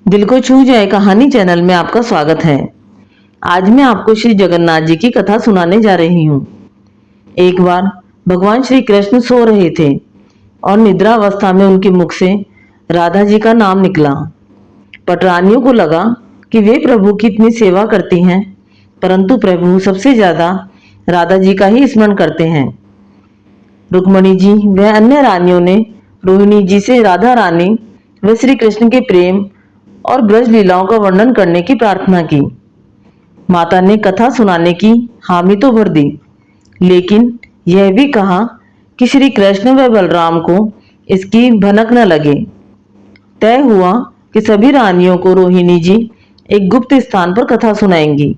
दिल को छू जाए कहानी चैनल में आपका स्वागत है। आज मैं आपको श्री जगन्नाथ जी की कथा सुनाने जा रही हूँ। एक बार भगवान श्री कृष्ण सो रहे थे और निद्रा अवस्था में उनके मुख से राधा जी का नाम निकला। पटरानियों को लगा कि वे प्रभु की इतनी सेवा करती हैं, परंतु प्रभु सबसे ज्यादा राधा जी का ही स्मरण करते हैं। रुक्मणी जी व अन्य रानियों ने रोहिणी जी से राधा रानी व श्री कृष्ण के प्रेम और ब्रज लीलाओं का वर्णन करने की प्रार्थना की। माता ने कथा सुनाने की हामी तो भर दी, लेकिन यह भी कहा कि श्री कृष्ण व बलराम को इसकी भनक न लगे। तय हुआ कि सभी रानियों को रोहिणी जी एक गुप्त स्थान पर कथा सुनाएंगी।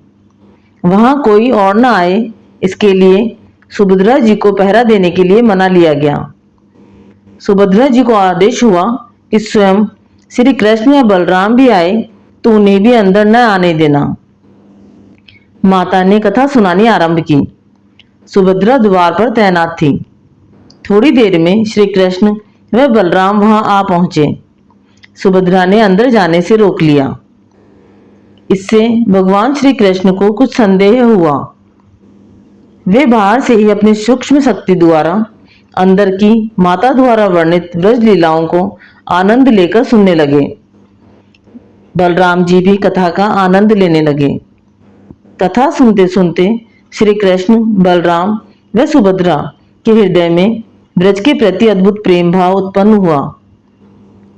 वहां कोई और न आए, इसके लिए सुभद्रा जी को पहरा देने के लिए मना लिया गया। सुभद्रा जी को आदेश हुआ कि स्वयं श्री कृष्ण या बलराम भी आए तो उन्हें भी अंदर न आने देना। माता ने कथा सुनानी आरंभ की। सुभद्रा द्वार पर तैनात थी। थोड़ी देर में श्री कृष्ण व बलराम वहां आ पहुंचे। सुभद्रा ने अंदर जाने से रोक लिया। इससे भगवान श्री कृष्ण को कुछ संदेह हुआ। वे बाहर से ही अपनी सूक्ष्म शक्ति द्वारा अंदर की माता द्वारा वर्णित ब्रज लीलाओं को आनंद लेकर सुनने लगे। बलराम जी भी कथा का आनंद लेने लगे। कथा सुनते सुनते श्री कृष्ण, बलराम व सुभद्रा के हृदय में ब्रज के प्रति अद्भुत प्रेम भाव उत्पन्न हुआ।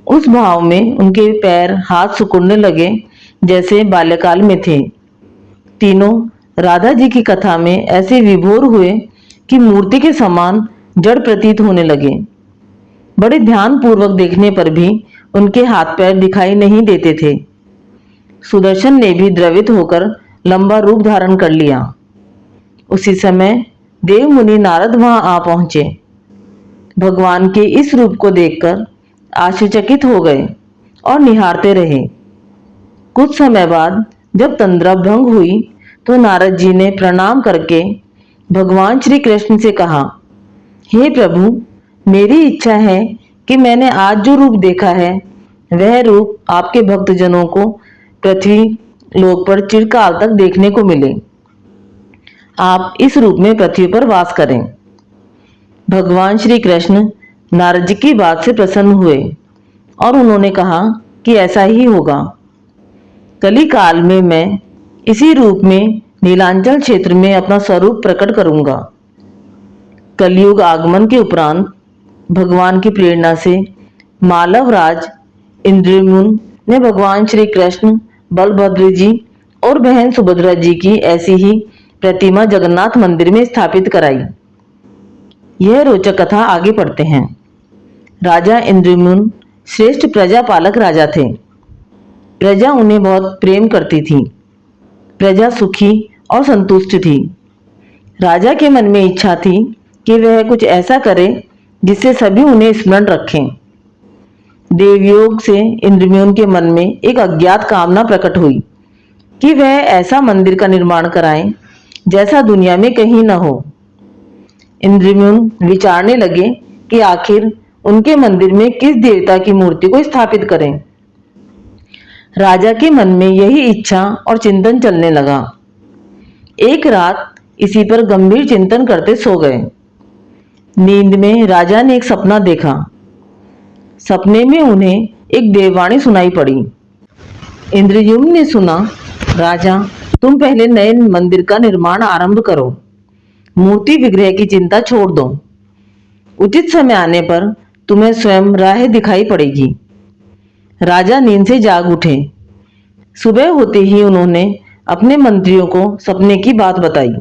उस भाव में उनके पैर हाथ सिकुड़ने लगे जैसे बाल्यकाल में थे। तीनों राधा जी की कथा में ऐसे विभोर हुए कि मूर्ति के समान जड़ प्रतीत होने लगे। बड़े ध्यान पूर्वक देखने पर भी उनके हाथ पैर दिखाई नहीं देते थे। सुदर्शन ने भी द्रवित होकर लंबा रूप धारण कर लिया। उसी समय देव मुनि नारद वहां आ पहुंचे। भगवान के इस रूप को देखकर आश्चर्यचकित हो गए और निहारते रहे। कुछ समय बाद जब तंद्रा भंग हुई तो नारद जी ने प्रणाम करके भगवान श्री कृष्ण से कहा, हे प्रभु, मेरी इच्छा है कि मैंने आज जो रूप देखा है वह रूप आपके भक्तजनों को पृथ्वी लोक पर चिरकाल तक देखने को मिले। आप इस रूप में पृथ्वी पर वास करें। भगवान श्री कृष्ण नारद जी की बात से प्रसन्न हुए और उन्होंने कहा कि ऐसा ही होगा। कली काल में मैं इसी रूप में नीलांचल क्षेत्र में अपना स्वरूप प्रकट करूंगा। कलयुग आगमन के उपरांत भगवान की प्रेरणा से मालवराज इंद्रमुन ने भगवान श्री कृष्ण, बलभद्र जी और बहन सुभद्रा जी की ऐसी ही प्रतिमा जगन्नाथ मंदिर में स्थापित कराई। यह रोचक कथा आगे पढ़ते हैं। राजा इंद्रमुन श्रेष्ठ प्रजा पालक राजा थे। प्रजा उन्हें बहुत प्रेम करती थी। प्रजा सुखी और संतुष्ट थी। राजा के मन में इच्छा थी कि वह कुछ ऐसा करे जिससे सभी उन्हें स्मरण रखें। देवयोग से इंद्रम्युन के मन में एक अज्ञात कामना प्रकट हुई कि वह ऐसा मंदिर का निर्माण कराएं जैसा दुनिया में कहीं न हो। इंद्रम्युन विचारने लगे कि आखिर उनके मंदिर में किस देवता की मूर्ति को स्थापित करें। राजा के मन में यही इच्छा और चिंतन चलने लगा। एक रात इसी पर गंभीर चिंतन करते सो गए। नींद में राजा ने एक सपना देखा। सपने में उन्हें एक देववाणी सुनाई पड़ी। इंद्रद्युम्न ने सुना, राजा, तुम पहले नए मंदिर का निर्माण आरंभ करो। मूर्ति विग्रह की चिंता छोड़ दो। उचित समय आने पर तुम्हें स्वयं राह दिखाई पड़ेगी। राजा नींद से जाग उठे। सुबह होते ही उन्होंने अपने मंत्रियों को सपने की बात बताई।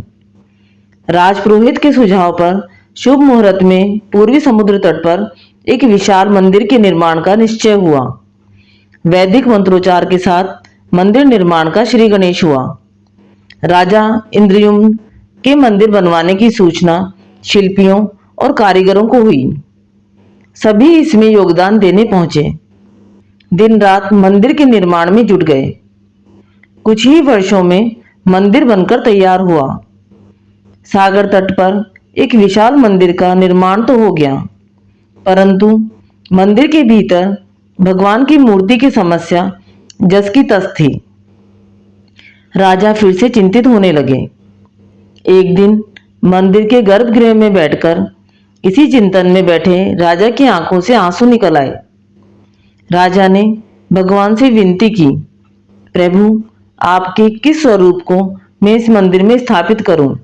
राजपुरोहित के सुझाव पर शुभ मुहूर्त में पूर्वी समुद्र तट पर एक विशाल मंदिर के निर्माण का निश्चय हुआ। वैदिक मंत्रोच्चार के साथ मंदिर निर्माण का श्री गणेश हुआ। राजा इंद्रद्युम्न के मंदिर बनवाने की सूचना शिल्पियों और कारीगरों को हुई। सभी इसमें योगदान देने पहुंचे। दिन रात मंदिर के निर्माण में जुट गए। कुछ ही वर्षों में मंदिर बनकर तैयार हुआ। सागर तट पर एक विशाल मंदिर का निर्माण तो हो गया, परंतु मंदिर के भीतर भगवान की मूर्ति की समस्या जस की तस थी। राजा फिर से चिंतित होने लगे। एक दिन मंदिर के गर्भगृह में बैठकर इसी चिंतन में बैठे राजा की आंखों से आंसू निकल आए। राजा ने भगवान से विनती की, प्रभु, आपके किस स्वरूप को मैं इस मंदिर में स्थापित करूं?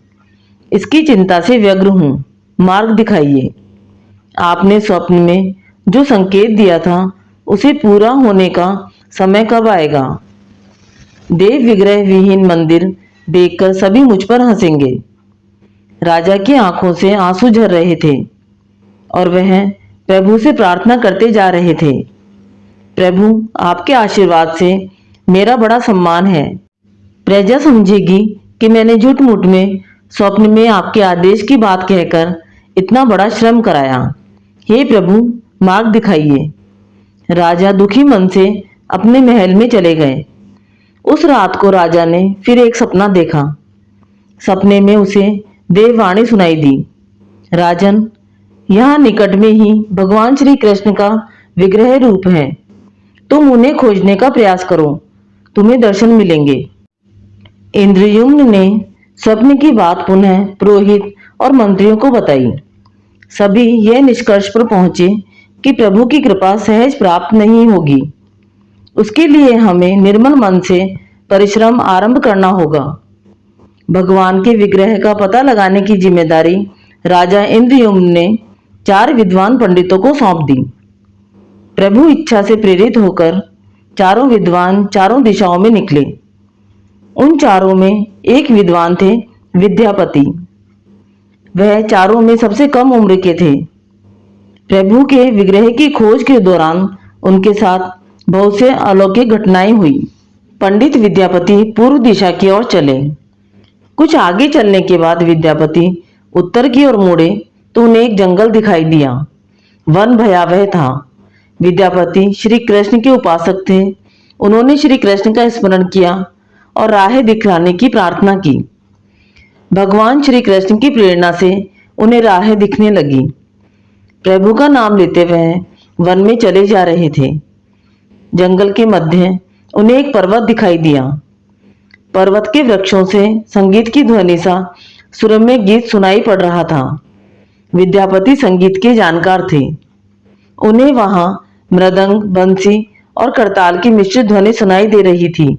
इसकी चिंता से व्यग्र हूं, मार्ग दिखाइए। आपने स्वप्न में जो संकेत दिया था उसे पूरा होने का समय कब आएगा? देव विग्रह विहीन मंदिर देखकर सभी मुझ पर हंसेंगे। राजा की आंखों से आंसू झर रहे थे और वह प्रभु से प्रार्थना करते जा रहे थे, प्रभु, आपके आशीर्वाद से मेरा बड़ा सम्मान है। प्रजा समझेगी कि मैंने झूठ मूठ में स्वप्न में आपके आदेश की बात कहकर इतना बड़ा श्रम कराया। हे प्रभु, मार्ग दिखाइए। राजा दुखी मन से अपने महल में चले गए। उस रात को राजा ने फिर एक सपना देखा। सपने में उसे देववाणी सुनाई दी, राजन, यहाँ निकट में ही भगवान श्री कृष्ण का विग्रह रूप है। तुम उन्हें खोजने का प्रयास करो, तुम्हें दर्शन मिलेंगे। इंद्रयुम्न ने स्वप्न की बात पुनः पुरोहित और मंत्रियों को बताई। सभी यह निष्कर्ष पर पहुंचे कि प्रभु की कृपा सहज प्राप्त नहीं होगी। उसके लिए हमें निर्मल मन से परिश्रम आरंभ करना होगा। भगवान के विग्रह का पता लगाने की जिम्मेदारी राजा इंद्रयुम्न ने 4 विद्वान पंडितों को सौंप दी। प्रभु इच्छा से प्रेरित होकर चारों विद्वान चारों दिशाओं में निकले। उन चारों में एक विद्वान थे विद्यापति। वह चारों में सबसे कम उम्र के थे। प्रभु के विग्रह की खोज के दौरान उनके साथ बहुत से अलौकिक घटनाएं हुई। पंडित विद्यापति पूर्व दिशा की ओर चले। कुछ आगे चलने के बाद विद्यापति उत्तर की ओर मुड़े तो उन्हें एक जंगल दिखाई दिया। वन भयावह था। विद्यापति श्री कृष्ण के उपासक थे। उन्होंने श्री कृष्ण का स्मरण किया और राह दिखलाने की प्रार्थना की। भगवान श्री कृष्ण की प्रेरणा से उन्हें राह दिखने लगी। प्रभु का नाम लेते वह वन में चले जा रहे थे। जंगल के मध्य उन्हें एक पर्वत दिखाई दिया। पर्वत के वृक्षों से संगीत की ध्वनि सा सुरम्य गीत सुनाई पड़ रहा था। विद्यापति संगीत के जानकार थे। उन्हें वहां मृदंग, बंसी और करताल की मिश्रित ध्वनि सुनाई दे रही थी।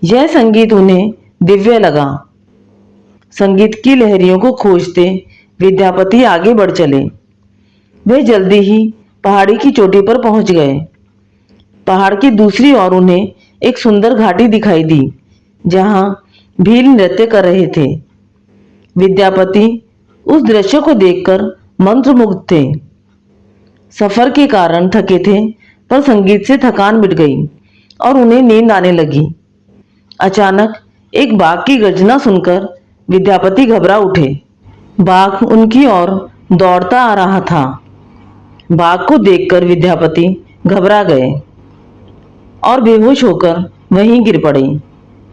यह संगीत उन्हें दिव्य लगा। संगीत की लहरियों को खोजते विद्यापति आगे बढ़ चले। वे जल्दी ही पहाड़ी की चोटी पर पहुंच गए। पहाड़ की दूसरी ओर उन्हें एक सुंदर घाटी दिखाई दी जहां भील नृत्य कर रहे थे। विद्यापति उस दृश्य को देखकर मंत्रमुग्ध थे। सफर के कारण थके थे, पर संगीत से थकान मिट गई और उन्हें नींद आने लगी। अचानक एक बाघ की गर्जना सुनकर विद्यापति घबरा उठे। बाघ उनकी ओर दौड़ता आ रहा था। बाघ को देखकर विद्यापति घबरा गए और बेहोश होकर वहीं गिर पड़े।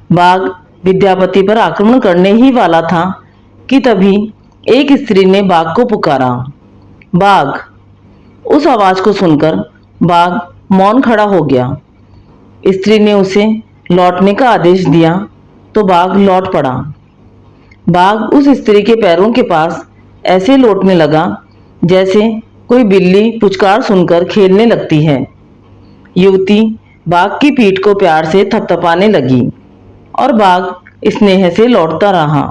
बाघ विद्यापति पर आक्रमण करने ही वाला था कि तभी एक स्त्री ने बाघ को पुकारा, बाघ। उस आवाज को सुनकर बाघ मौन खड़ा हो गया। स्त्री ने उसे लौटने का आदेश दिया तो बाघ लौट पड़ा। बाघ उस स्त्री के पैरों के पास ऐसे लौटने लगा जैसे कोई बिल्ली पुचकार सुनकर खेलने लगती है। युवती बाघ की पीठ को प्यार से थपथपाने लगी और बाघ स्नेह से लौटता रहा।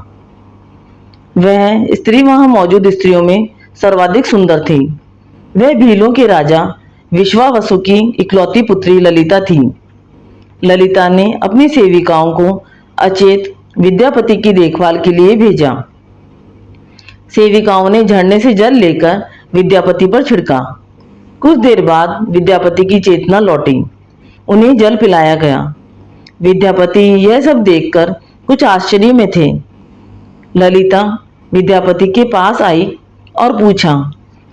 वह स्त्री वहां मौजूद स्त्रियों में सर्वाधिक सुंदर थी। वह भीलों के राजा विश्वावसु की इकलौती पुत्री ललिता थी। ललिता ने अपनी सेविकाओं को अचेत विद्यापति की देखभाल के लिए भेजा। सेविकाओं ने झरने से जल लेकर विद्यापति पर छिड़का। कुछ देर बाद विद्यापति की चेतना लौटी। उन्हें जल पिलाया गया। विद्यापति यह सब देखकर कुछ आश्चर्य में थे। ललिता विद्यापति के पास आई और पूछा,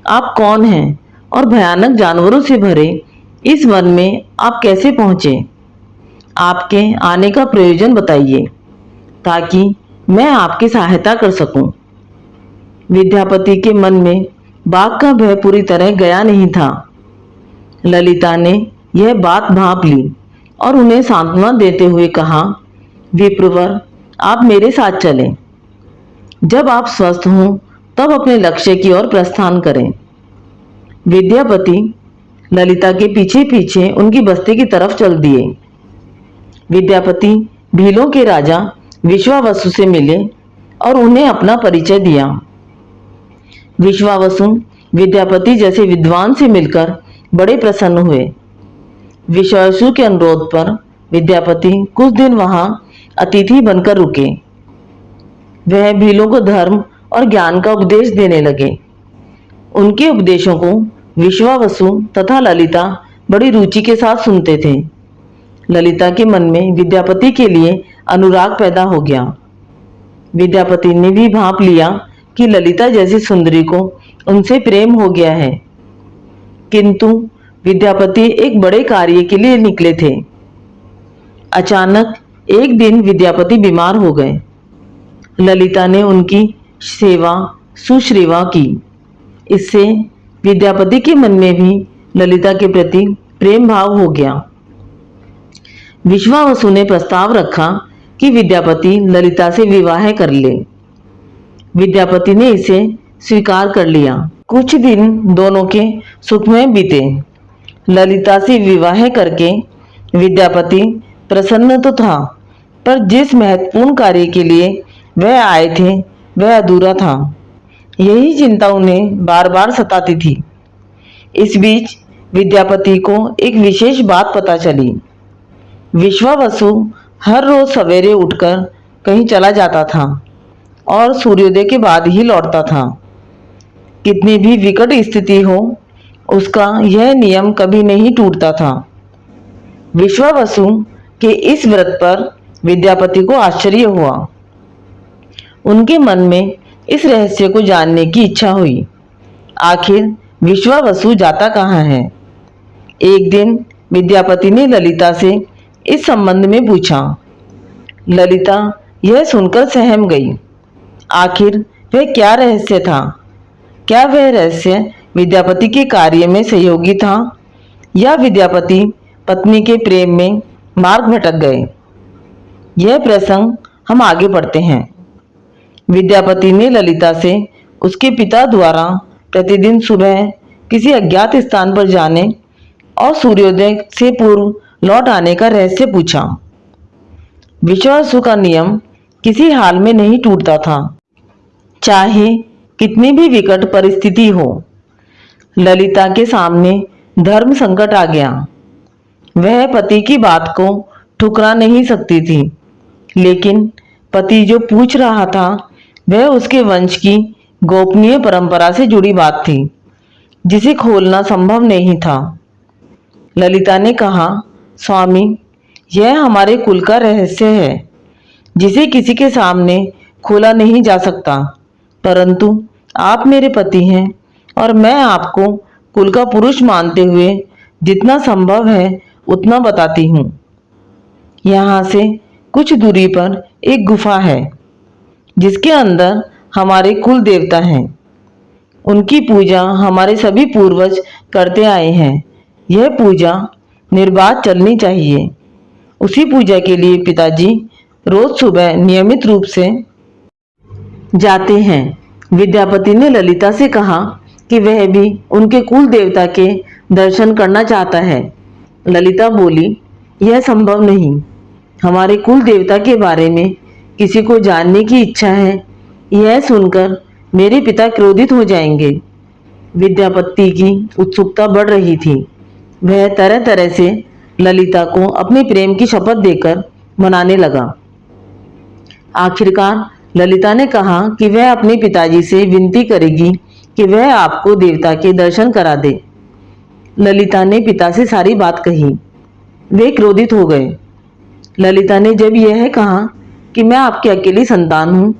आप कौन हैं और भयानक जानवरों से भरे इस वन में आप कैसे पहुंचे? आपके आने का प्रयोजन बताइए ताकि मैं आपकी सहायता कर सकूं। विद्यापति के मन में बाघ का भय पूरी तरह गया नहीं था। ललिता ने यह बात भांप ली और उन्हें सांत्वना देते हुए कहा, विप्रवर, आप मेरे साथ चलें। जब आप स्वस्थ हों तब अपने लक्ष्य की ओर प्रस्थान करें। विद्यापति ललिता के पीछे पीछे उनकी बस्ती की तरफ चल दिए। विद्यापति भीलों के राजा विश्वावसु से मिले और उन्हें अपना परिचय दिया। विश्वावसु विद्यापति जैसे विद्वान से मिलकर बड़े प्रसन्न हुए। विश्वावसु के अनुरोध पर विद्यापति कुछ दिन वहां अतिथि बनकर रुके। वह भीलों को धर्म और ज्ञान का उपदेश देने लगे। उनके उपदेशों को विश्वावसु तथा ललिता बड़ी रुचि के साथ सुनते थे। ललिता के मन में विद्यापति के लिए अनुराग पैदा हो गया। विद्यापति ने भी भांप लिया कि ललिता जैसी सुंदरी को उनसे प्रेम हो गया है, किंतु विद्यापति एक बड़े कार्य के लिए निकले थे। अचानक एक दिन विद्यापति बीमार हो गए। ललिता ने उनकी सेवा शुश्रूषा की। इससे विद्यापति के मन में भी ललिता के प्रति प्रेम भाव हो गया। विश्वावसु ने प्रस्ताव रखा कि विद्यापति ललिता से विवाह कर ले। विद्यापति ने इसे स्वीकार कर लिया। कुछ दिन दोनों के सुखमय बीते। ललिता से विवाह करके विद्यापति प्रसन्न तो था, पर जिस महत्वपूर्ण कार्य के लिए वह आए थे वह अधूरा था। यही चिंता उन्हें बार बार सताती थी। इस बीच विद्यापति को एक विशेष बात पता चली। विश्वावसु हर रोज सवेरे उठकर कहीं चला जाता था और सूर्योदय के बाद ही लौटता था। कितनी भी विकट स्थिति हो, उसका यह नियम कभी नहीं टूटता था। विश्वावसु के इस व्रत पर विद्यापति को आश्चर्य हुआ। उनके मन में इस रहस्य को जानने की इच्छा हुई। आखिर विश्वावसु जाता कहाँ है? एक दिन विद्यापति ने ललिता से इस संबंध में पूछा। ललिता यह सुनकर सहम गई। आखिर वह क्या रहस्य था? क्या वह रहस्य विद्यापति के कार्य में सहयोगी था या विद्यापति पत्नी के प्रेम में मार्ग भटक गए? यह प्रसंग हम आगे पढ़ते हैं। विद्यापति ने ललिता से उसके पिता द्वारा प्रतिदिन सुबह किसी अज्ञात स्थान पर जाने और सूर्योदय से पूर्व लौट आने का रहस्य पूछा। विश्वावसु का नियम किसी हाल में नहीं टूटता था, चाहे कितनी भी विकट परिस्थिति हो। ललिता के सामने धर्म संकट आ गया। वह पति की बात को ठुकरा नहीं सकती थी, लेकिन पति जो पूछ रहा था वह उसके वंश की गोपनीय परंपरा से जुड़ी बात थी, जिसे खोलना संभव नहीं था। ललिता ने कहा, स्वामी, यह हमारे कुल का रहस्य है, जिसे किसी के सामने खोला नहीं जा सकता, परंतु आप मेरे पति हैं और मैं आपको कुल का पुरुष मानते हुए जितना संभव है उतना बताती हूँ। यहाँ से कुछ दूरी पर एक गुफा है, जिसके अंदर हमारे कुल देवता हैं। उनकी पूजा हमारे सभी पूर्वज करते आए हैं। यह पूजा निर्बाध चलनी चाहिए। उसी पूजा के लिए पिताजी रोज सुबह नियमित रूप से जाते हैं। विद्यापति ने ललिता से कहा कि वह भी उनके कुल देवता के दर्शन करना चाहता है। ललिता बोली, यह संभव नहीं। हमारे कुल देवता के बारे में किसी को जानने की इच्छा है, यह सुनकर मेरे पिता क्रोधित हो जाएंगे। विद्यापति की उत्सुकता बढ़ रही थी। वह तरह तरह से ललिता को अपने प्रेम की शपथ देकर मनाने लगा। आखिरकार ललिता ने कहा कि वह अपने पिताजी से विनती करेगी कि वह आपको देवता के दर्शन करा दे। ललिता ने पिता से सारी बात कही। वे क्रोधित हो गए। ललिता ने जब यह कहा कि मैं आपकी अकेली संतान हूँ,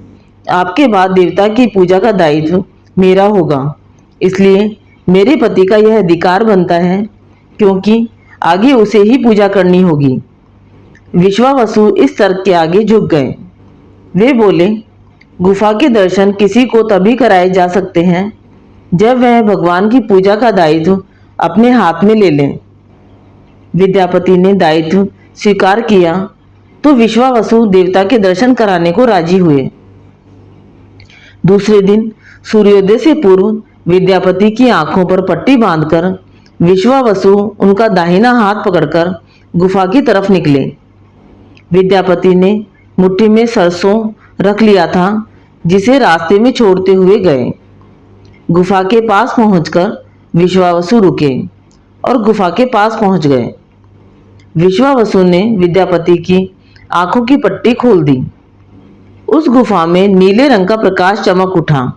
आपके बाद देवता की पूजा का दायित्व मेरा होगा, इसलिए मेरे पति का यह अधिकार बनता है, क्योंकि आगे उसे ही पूजा करनी होगी। विश्वावसु इस तर्क के आगे झुक गए। वे बोले, गुफा के दर्शन किसी को तभी कराए जा सकते हैं जब वह भगवान की पूजा का दायित्व अपने हाथ में ले लें। विद्यापति ने दायित्व स्वीकार किया तो विश्वावसु देवता के दर्शन कराने को राजी हुए। दूसरे दिन सूर्योदय से पूर्व विद्यापति की आंखों पर पट्टी बांधकर विश्वावसु उनका दाहिना हाथ पकड़कर गुफा की तरफ निकले। विद्यापति ने मुट्ठी में सरसों रख लिया था, जिसे रास्ते में छोड़ते हुए गए। गुफा के पास पहुंचकर विश्वावसु रुके और गुफा के पास पहुंच गए। विश्वावसु ने विद्यापति की आंखों की पट्टी खोल दी। उस गुफा में नीले रंग का प्रकाश चमक उठा।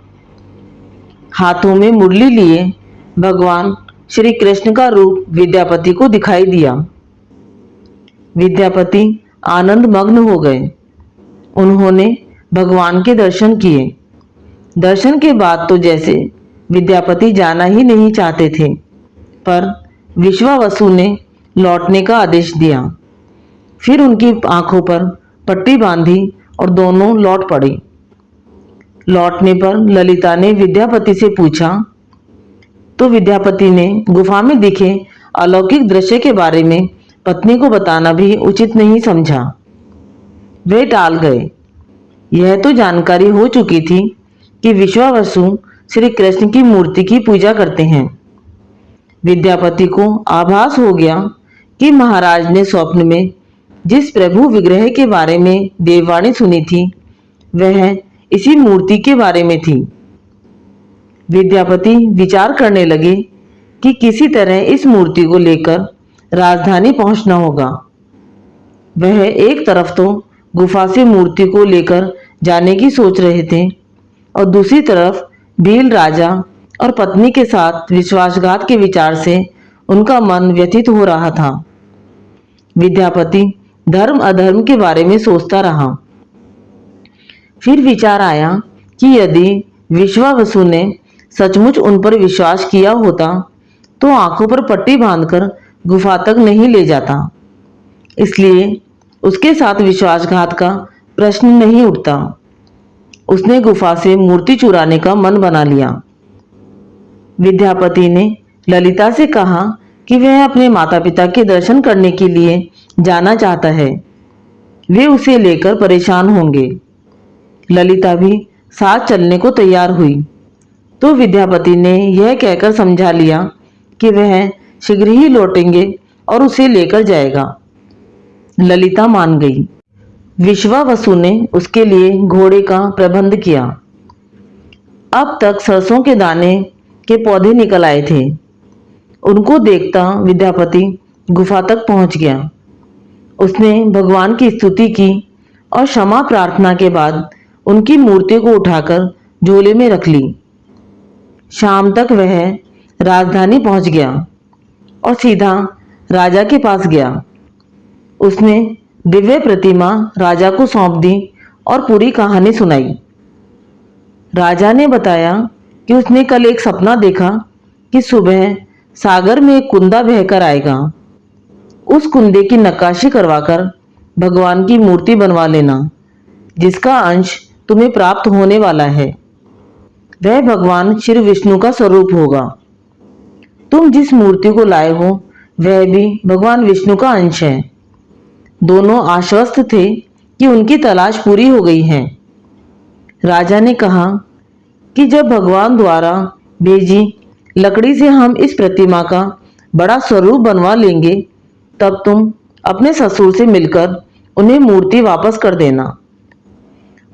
हाथों में मुरली लिए भगवान श्री कृष्ण का रूप विद्यापति को दिखाई दिया। विद्यापति आनंद मग्न हो गए। उन्होंने भगवान के दर्शन किए। दर्शन के बाद तो जैसे विद्यापति जाना ही नहीं चाहते थे, पर विश्वावसु ने लौटने का आदेश दिया। फिर उनकी आंखों पर पट्टी बांधी और दोनों लौट पड़े। लौटने पर ललिता ने विद्यापति से पूछा, तो विद्यापति ने गुफा में दिखे अलौकिक दृश्य के बारे में पत्नी को बताना भी उचित नहीं समझा। वे टाल गए। यह तो जानकारी हो चुकी थी कि विश्वावसु श्री कृष्ण की मूर्ति की पूजा करते हैं। विद्यापति को आभास हो गया कि महाराज ने स्वप्न में जिस प्रभु विग्रह के बारे में देववाणी सुनी थी, वह इसी मूर्ति के बारे में थी। विद्यापति विचार करने लगे कि किसी तरह इस मूर्ति को लेकर राजधानी पहुंचना होगा। वह एक तरफ तो गुफा से मूर्ति को लेकर जाने की सोच रहे थे और दूसरी तरफ भील राजा और पत्नी के साथ विश्वासघात के विचार से उनका मन व्यथित हो रहा था। विद्यापति धर्म अधर्म के बारे में सोचता रहा। फिर विचार आया कि यदि विश्वावसु ने सचमुच उन पर विश्वास किया होता तो आंखों पर पट्टी बांधकर गुफा तक नहीं ले जाता। इसलिए उसके साथ विश्वासघात का प्रश्न नहीं उठता। उसने गुफा से मूर्ति चुराने का मन बना लिया। विद्यापति ने ललिता से कहा कि वह अपने माता पिता के दर्शन करने के लिए जाना चाहता है। वे उसे लेकर परेशान होंगे। ललिता भी साथ चलने को तैयार हुई, तो विद्यापति ने यह कहकर समझा लिया कि वह शीघ्र ही लौटेंगे और उसे लेकर जाएगा। ललिता मान गई। विश्वावसु ने उसके लिए घोड़े का प्रबंध किया। अब तक सरसों के दाने के पौधे निकल आए थे। उनको देखता विद्यापति गुफा तक पहुंच गया। उसने भगवान की स्तुति की और क्षमा प्रार्थना के बाद उनकी मूर्ति को उठाकर झोले में रख ली। शाम तक वह राजधानी पहुंच गया और सीधा राजा के पास गया। उसने दिव्य प्रतिमा राजा को सौंप दी और पूरी कहानी सुनाई। राजा ने बताया कि उसने कल एक सपना देखा कि सुबह सागर में एक कुंदा बहकर आएगा। उस कुंदे की नक्काशी करवाकर भगवान की मूर्ति बनवा लेना, जिसका अंश तुम्हें प्राप्त होने वाला है। वह भगवान श्री विष्णु का स्वरूप होगा। तुम जिस मूर्ति को लाए हो वह भी भगवान विष्णु का अंश है। दोनों आश्वस्त थे कि उनकी तलाश पूरी हो गई है। राजा ने कहा कि जब भगवान द्वारा भेजी लकड़ी से हम इस प्रतिमा का बड़ा स्वरूप बनवा लेंगे, तब तुम अपने ससुर से मिलकर उन्हें मूर्ति वापस कर देना।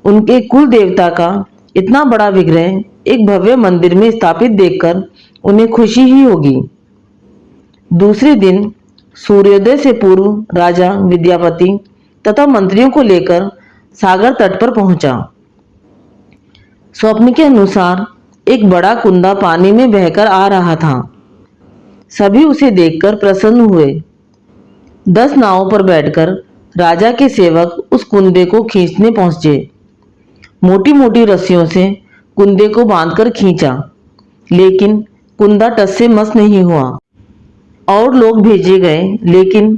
उनके कुल देवता का इतना बड़ा विग्रह एक भव्य मंदिर में स्थापित देखकर उन्हें खुशी ही होगी। दूसरे दिन सूर्योदय से पूर्व राजा विद्यापति तथा मंत्रियों को लेकर सागर तट पर पहुंचा। स्वप्न के अनुसार एक बड़ा कुंदा पानी में बहकर आ रहा था। सभी उसे देखकर प्रसन्न हुए। 10 नावों पर बैठकर राजा के सेवक उस कुंदे को खींचने पहुंचे। मोटी मोटी रस्सियों से कुंदे को बांधकर खींचा, लेकिन कुंदा टस से मस नहीं हुआ। और लोग भेजे गए, लेकिन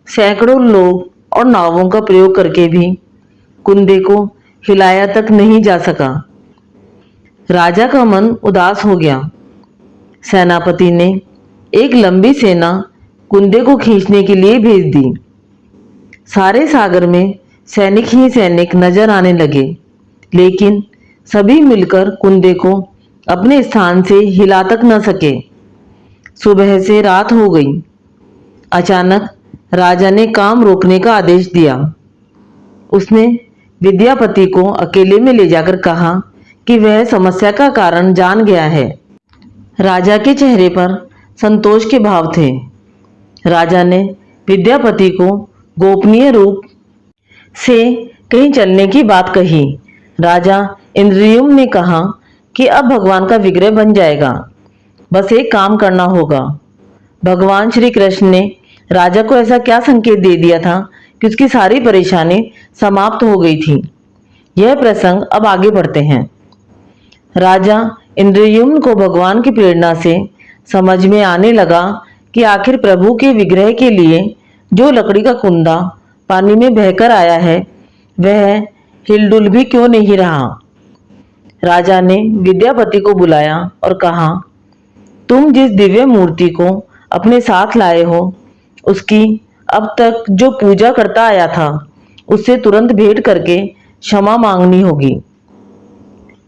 सैकड़ों लोग और नावों का प्रयोग करके भी कुंदे को हिलाया तक नहीं जा सका। राजा का मन उदास हो गया। सेनापति ने एक लंबी सेना कुंदे को खींचने के लिए भेज दी। सारे सागर में सैनिक ही सैनिक नजर आने लगे, लेकिन सभी मिलकर कुंदे को अपने स्थान से हिला तक न सके। सुबह से रात हो गई। अचानक राजा ने काम रोकने का आदेश दिया। उसने विद्यापति को अकेले में ले जाकर कहा कि वह समस्या का कारण जान गया है। राजा के चेहरे पर संतोष के भाव थे। राजा ने विद्यापति को गोपनीय रूप से कहीं चलने की बात कही। राजा इंद्रद्युम्न ने कहा कि अब भगवान का विग्रह बन जाएगा, बस एक काम करना होगा। भगवान श्री कृष्ण ने राजा को ऐसा क्या संकेत दे दिया था कि उसकी सारी परेशानी समाप्त हो गई थी। यह प्रसंग अब आगे बढ़ते हैं। राजा इंद्रद्युम्न को भगवान की प्रेरणा से समझ में आने लगा कि आखिर प्रभु के विग्रह के लिए जो लकड़ी का कुंदा पानी में बहकर आया है, वह हिलडुल भी क्यों नहीं रहा। राजा ने विद्यापति को बुलाया और कहा, तुम जिस दिव्य मूर्ति को अपने साथ लाए हो, उसकी अब तक जो पूजा करता आया था, उससे तुरंत भेंट करके क्षमा मांगनी होगी।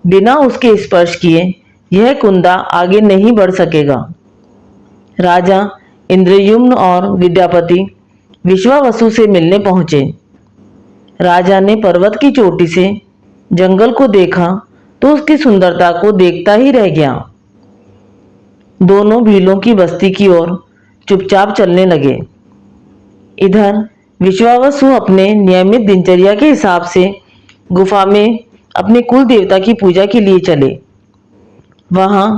बिना उसके स्पर्श किए यह कुंदा आगे नहीं बढ़ सकेगा। राजा इंद्रद्युम्न और विद्यापति विश्वावसु से मिलने पहुंचे। राजा ने पर्वत की चोटी से जंगल को देखा तो उसकी सुंदरता को देखता ही रह गया। दोनों भीलों की बस्ती की ओर चुपचाप चलने लगे। इधर विश्वावसु अपने नियमित दिनचर्या के हिसाब से गुफा में अपने कुल देवता की पूजा के लिए चले। वहां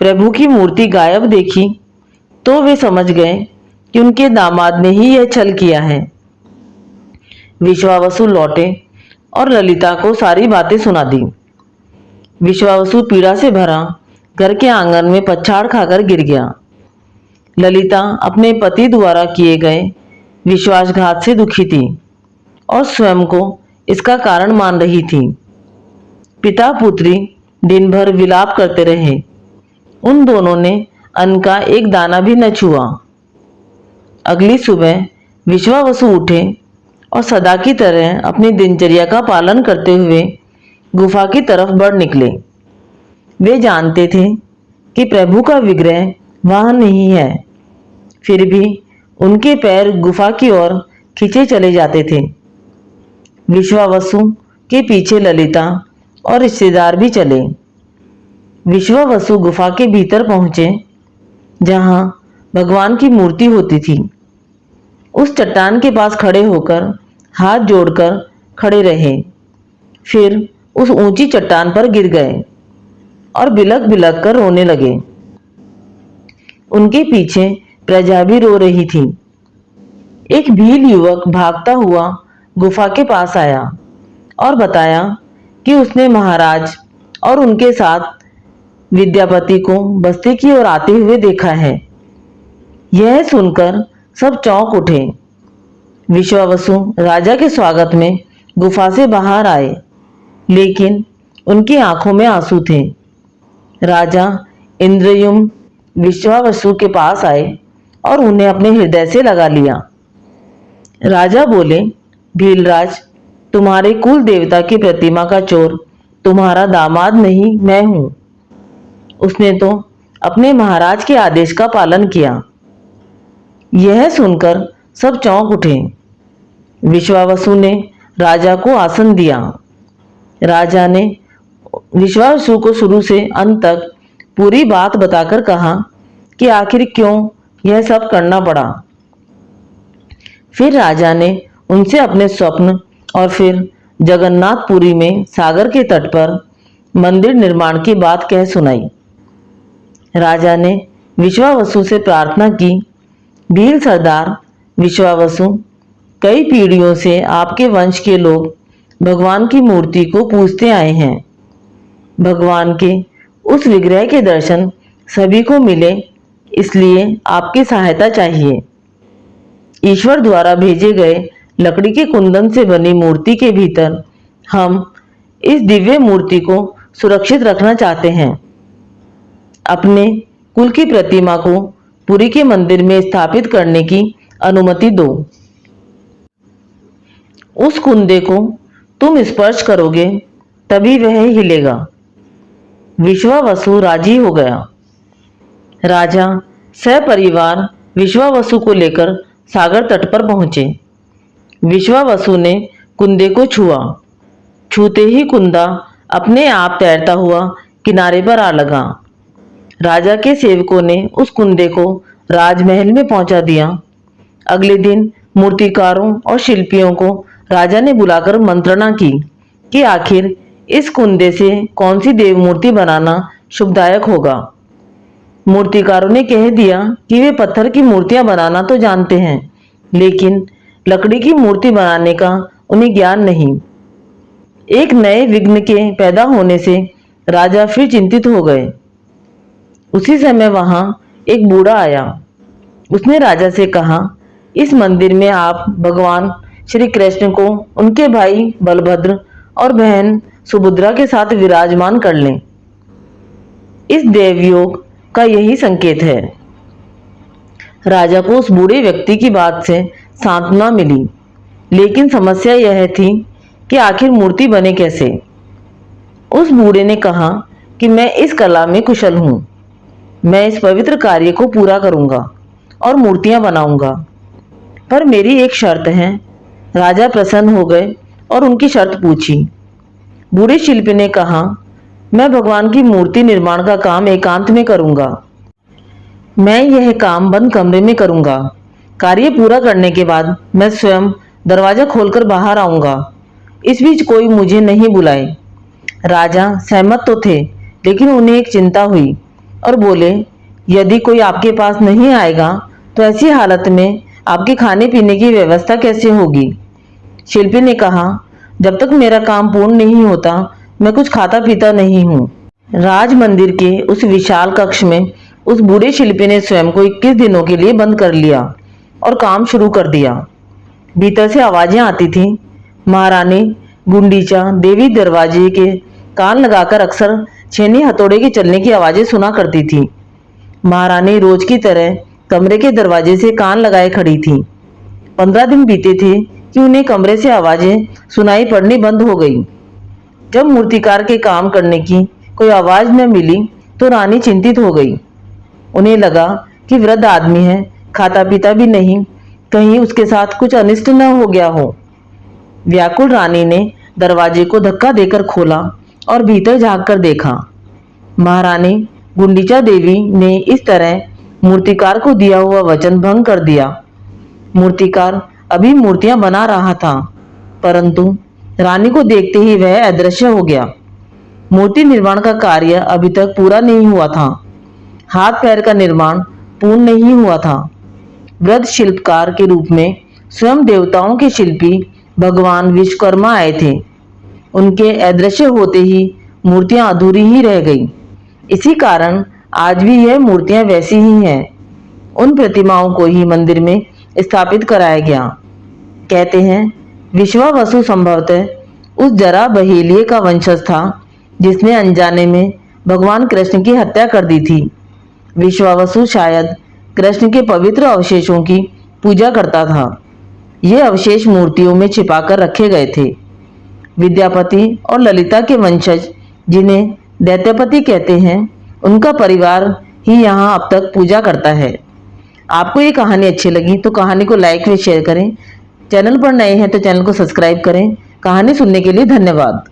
प्रभु की मूर्ति गायब देखी तो वे समझ गए कि उनके दामाद ने ही यह छल किया है। विश्वावसु लौटे और ललिता को सारी बातें सुना दी। विश्वावसु पीड़ा से भरा घर के आंगन में पछाड़ खाकर गिर गया। ललिता अपने पति द्वारा किए गए विश्वासघात से दुखी थी और स्वयं को इसका कारण मान रही थी। पिता पुत्री दिन भर विलाप करते रहे। उन दोनों ने अन्न का एक दाना भी न छुआ। अगली सुबह विश्वावसु उठे और सदा की तरह अपनी दिनचर्या का पालन करते हुए गुफा की तरफ बढ़ निकले। वे जानते थे कि प्रभु का विग्रह वहां नहीं है, फिर भी उनके पैर गुफा की ओर खींचे चले जाते थे। विश्वावसु के पीछे ललिता और रिश्तेदार भी चले। विश्वावसु गुफा के भीतर पहुंचे, जहां भगवान की मूर्ति होती थी। उस चट्टान के पास खड़े होकर हाथ जोड़कर खड़े रहे, फिर उस ऊंची चट्टान पर गिर गए और बिलक बिलक कर रोने लगे। उनके पीछे प्रजा भी रो रही थी। एक भील युवक भागता हुआ गुफा के पास आया और बताया कि उसने महाराज और उनके साथ विद्यापति को बस्ती की ओर आते हुए देखा है। यह सुनकर सब चौंक उठे। विश्वावसु राजा के स्वागत में गुफा से बाहर आए, लेकिन उनकी आंखों में आंसू थे। राजा इंद्रद्युम्न विश्वावसु के पास आए और उन्हें अपने हृदय से लगा लिया। राजा बोले, भीलराज, तुम्हारे कुल देवता की प्रतिमा का चोर तुम्हारा दामाद नहीं, मैं हूं। उसने तो अपने महाराज के आदेश का पालन किया। यह सुनकर सब चौंक उठे। विश्वावसु ने राजा को आसन दिया। राजा ने विश्वावसु को शुरू से अंत तक पूरी बात बताकर कहा कि आखिर क्यों यह सब करना पड़ा। फिर राजा ने उनसे अपने स्वप्न और फिर जगन्नाथपुरी में सागर के तट पर मंदिर निर्माण की बात कह सुनाई। राजा ने विश्वावसु से प्रार्थना की, भील सरदार विश्वावसु, कई पीढ़ियों से आपके वंश के लोग भगवान की मूर्ति को पूजते आए हैं। भगवान के उस विग्रह के दर्शन सभी को मिले, इसलिए आपकी सहायता चाहिए। ईश्वर द्वारा भेजे गए लकड़ी के कुंदन से बनी मूर्ति के भीतर हम इस दिव्य मूर्ति को सुरक्षित रखना चाहते हैं। अपने कुल की प्रतिमा को पुरी के मंदिर में स्थापित करने की अनुमति दो। उस कुंदे को तुम स्पर्श करोगे तभी वह हिलेगा। विश्वावसु राजी हो गया। राजा सपरिवार विश्वावसु को लेकर सागर तट पर पहुंचे। विश्वावसु ने कुंदे को छुआ। छूते ही कुंदा अपने आप तैरता हुआ किनारे पर आ लगा। राजा के सेवकों ने उस कुंदे को राजमहल में पहुंचा दिया। अगले दिन मूर्तिकारों और शिल्पियों को राजा ने बुलाकर मंत्रणा की कि आखिर इस कुंदे से कौन सी देव मूर्ति बनाना शुभदायक होगा। मूर्तिकारों ने कह दिया कि वे पत्थर की मूर्तियां बनाना तो जानते हैं, लेकिन लकड़ी की मूर्ति बनाने का उन्हें ज्ञान नहीं। एक नए विघ्न के पैदा होने से राजा फिर चिंतित हो गए। उसी समय वहां एक बूढ़ा आया। उसने राजा से कहा, इस मंदिर में आप भगवान श्री कृष्ण को उनके भाई बलभद्र और बहन सुभद्रा के साथ विराजमान कर लें। इस देवयोग का यही संकेत है। राजा को उस बूढ़े व्यक्ति की बात से सांत्वना मिली, लेकिन समस्या यह थी कि आखिर मूर्ति बने कैसे। उस बूढ़े ने कहा कि मैं इस कला में कुशल हूं। मैं इस पवित्र कार्य को पूरा करूंगा और मूर्तियां बनाऊंगा, पर मेरी एक शर्त है। राजा प्रसन्न हो गए और उनकी शर्त पूछी। बूढ़े शिल्पी ने कहा, मैं भगवान की मूर्ति निर्माण का काम एकांत में करूंगा। मैं यह काम बंद कमरे में करूंगा। कार्य पूरा करने के बाद मैं स्वयं दरवाजा खोलकर बाहर आऊंगा। इस बीच कोई मुझे नहीं बुलाए। राजा सहमत तो थे, लेकिन उन्हें एक चिंता हुई और बोले, यदि कोई आपके पास नहीं आएगा तो ऐसी हालत में आपके खाने पीने की व्यवस्था कैसे होगी। शिल्पी ने कहा, जब तक मेरा काम पूर्ण नहीं होता मैं कुछ खाता पीता नहीं हूँ। राज मंदिर के उस विशाल कक्ष में उस बूढ़े शिल्पी ने स्वयं को 21 दिनों के लिए बंद कर लिया और काम शुरू कर दिया। भीतर से आवाजें आती थीं। महारानी गुंडीचा देवी दरवाजे के कान लगाकर अक्सर छेनी हथौड़े के चलने की आवाजें सुना करती थी। महारानी रोज की तरह कमरे के दरवाजे से कान लगाए खड़ी थी। 15 दिन बीते थे कि उन्हें कमरे से आवाजें सुनाई पड़नी बंद हो गई। जब मूर्तिकार के काम करने की कोई आवाज न मिली तो रानी चिंतित हो गई। उन्हें लगा कि वृद्ध आदमी है, खाता पीता भी नहीं, कहीं उसके साथ कुछ अनिष्ट न हो गया हो। व्याकुल रानी ने दरवाजे को धक्का देकर खोला और भीतर झांक कर देखा। महारानी गुंडीचा देवी ने इस तरह मूर्तिकार को दिया हुआ वचन भंग कर दिया। मूर्तिकार अभी मूर्तियां बना रहा था, परंतु रानी को देखते ही वह अदृश्य हो गया। मूर्ति निर्माण का कार्य अभी तक पूरा नहीं हुआ था। हाथ पैर का निर्माण पूर्ण नहीं हुआ था। वृद्ध शिल्पकार के रूप में स्वयं देवताओं के शिल्पी भगवान विश्वकर्मा आए थे। उनके अदृश्य होते ही मूर्तियां अधूरी ही रह गई। इसी कारण आज भी यह मूर्तियां वैसी ही हैं। उन प्रतिमाओं को ही मंदिर में स्थापित कराया गया। कहते हैं विश्वावसु संभवतः उस जरा बहेलिये का वंशज था जिसने अनजाने में भगवान कृष्ण की हत्या कर दी थी। विश्वावसु शायद कृष्ण के पवित्र अवशेषों की पूजा करता था। ये अवशेष मूर्तियों में छिपाकर रखे गए थे। विद्यापति और ललिता के वंशज, जिन्हें दैत्यपति कहते हैं, उनका परिवार ही यहाँ अब तक पूजा करता है। आपको ये कहानी अच्छी लगी तो कहानी को लाइक व शेयर करें। चैनल पर नए हैं तो चैनल को सब्सक्राइब करें। कहानी सुनने के लिए धन्यवाद।